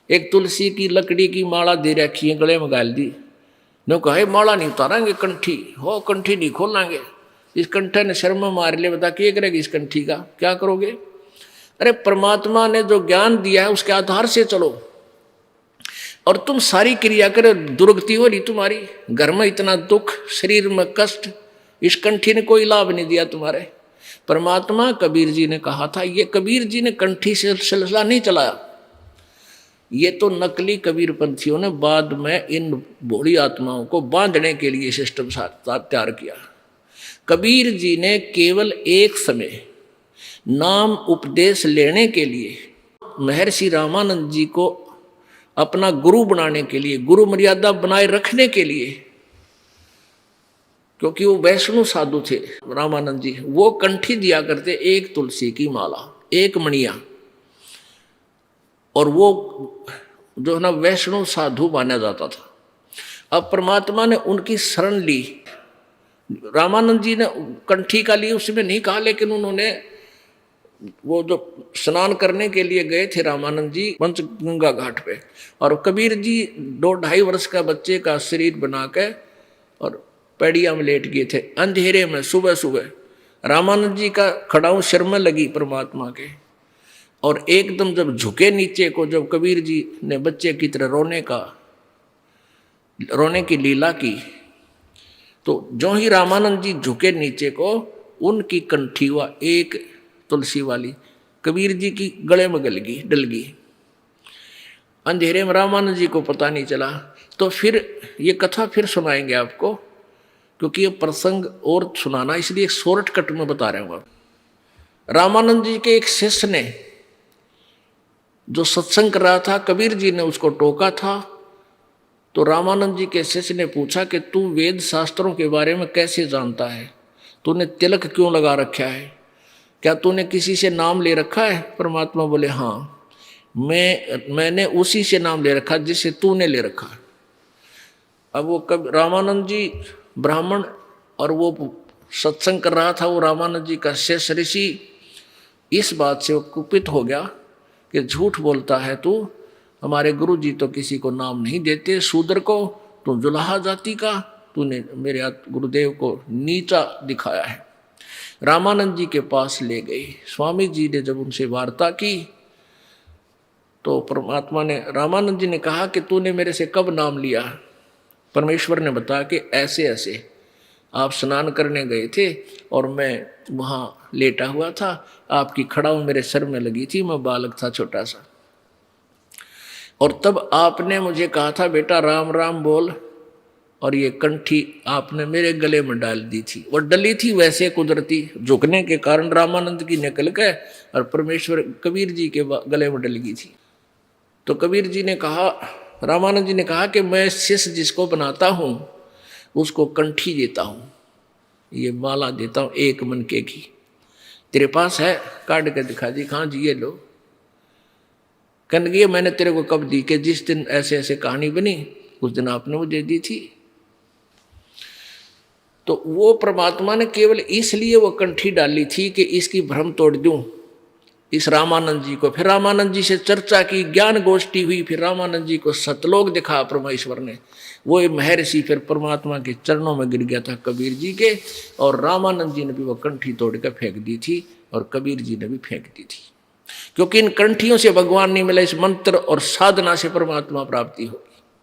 एक तुलसी की लकड़ी की माला दे रखी है, गले में गाल दी, ने कहा माला नहीं उतारेंगे, कंठी हो कंठी नहीं खोलेंगे। इस कंठे ने शर्म मार लिया, बता क्या करेगी इस कंठी का, क्या करोगे? अरे परमात्मा ने जो ज्ञान दिया है उसके आधार से चलो, और तुम सारी क्रिया करे, दुर्गति हो रही तुम्हारी, घर में इतना दुख, शरीर में कष्ट, इस कंठी ने कोई लाभ नहीं दिया तुम्हारे। परमात्मा कबीर जी ने कहा था, ये कबीर जी ने कंठी से सिलसिला नहीं चलाया, ये तो नकली कबीर पंथियों ने बाद में इन भोली आत्माओं को बांधने के लिए सिस्टम तैयार किया। कबीर जी ने केवल एक समय नाम उपदेश लेने के लिए महर्षि रामानंद जी को अपना गुरु बनाने के लिए, गुरु मर्यादा बनाए रखने के लिए, क्योंकि वो वैष्णव साधु थे रामानंद जी, वो कंठी दिया करते एक तुलसी की माला, एक मणिया, और वो जो है ना वैष्णव साधु माना जाता था। अब परमात्मा ने उनकी शरण ली, रामानंद जी ने कंठी का लिए उसमें नहीं कहा, लेकिन उन्होंने वो जो स्नान करने के लिए गए थे रामानंद जी पंचगंगा घाट पे, और कबीर जी 2-2.5 वर्ष का बच्चे का शरीर बना के और पैड़िया में लेट गए थे अंधेरे में। सुबह सुबह रामानंद जी का खड़ाऊ सिर में लगी परमात्मा के, और एकदम जब झुके नीचे को, जब कबीर जी ने बच्चे की तरह रोने की लीला की, तो जो ही रामानंद जी झुके नीचे को, उनकी कंठी हुआ एक तुलसी वाली कबीर जी की गले में डल गई। अंधेरे में रामानंद जी को पता नहीं चला। तो फिर ये कथा फिर सुनाएंगे आपको, क्योंकि ये प्रसंग और सुनाना, इसलिए एक शॉर्टकट में बता रहे हूँ। रामानंद जी के एक शिष्य ने जो सत्संग कर रहा था, कबीर जी ने उसको टोका था, तो रामानंद जी के शिष्य ने पूछा कि तू वेद शास्त्रों के बारे में कैसे जानता है, तूने तिलक क्यों लगा रखा है, क्या तूने किसी से नाम ले रखा है? परमात्मा बोले हाँ, मैंने उसी से नाम ले रखा जिससे तूने ले रखा। अब वो रामानंद जी ब्राह्मण, और वो सत्संग कर रहा था, वो रामानंद जी का शिष्य ऋषि, इस बात से वो कुपित हो गया कि झूठ बोलता है तू, हमारे गुरु जी तो किसी को नाम नहीं देते, शूद्र को, तू जुलाहा जाति का, तूने मेरे गुरुदेव को नीचा दिखाया है। रामानंद जी के पास ले गए। स्वामी जी ने जब उनसे वार्ता की तो परमात्मा ने, रामानंद जी ने कहा कि तूने मेरे से कब नाम लिया? परमेश्वर ने बताया कि ऐसे ऐसे आप स्नान करने गए थे और मैं वहाँ लेटा हुआ था, आपकी खड़ाऊ मेरे सर में लगी थी, मैं बालक था छोटा सा, और तब आपने मुझे कहा था बेटा राम राम बोल, और ये कंठी आपने मेरे गले में डाल दी थी, और डली थी वैसे कुदरती झुकने के कारण रामानंद की निकल गए और परमेश्वर कबीर जी के गले में डल गई थी। तो कबीर जी ने कहा, रामानंद जी ने कहा कि मैं शिष्य जिसको बनाता हूँ उसको कंठी देता हूँ, ये माला देता हूँ एक मनके की, तेरे पास है? काट के दिखा दी। हाँ जी ये लो। कहने मैंने तेरे को कब दी? कि जिस दिन ऐसे ऐसे कहानी बनी उस दिन आपने मुझे दी थी। तो वो परमात्मा ने केवल इसलिए वो कंठी डाली थी कि इसकी भ्रम तोड़ दूं इस रामानंद जी को। फिर रामानंद जी से चर्चा की, ज्ञान गोष्ठी हुई, फिर रामानंद जी को सतलोक दिखा परमेश्वर ने। वो महर्षि फिर परमात्मा के चरणों में गिर गया था कबीर जी के, और रामानंद जी ने भी वो कंठी तोड़ कर फेंक दी थी और कबीर जी ने भी फेंक दी थी, क्योंकि इन कंठियों से भगवान नहीं मिला, इस मंत्र और साधना से परमात्मा प्राप्ति हो।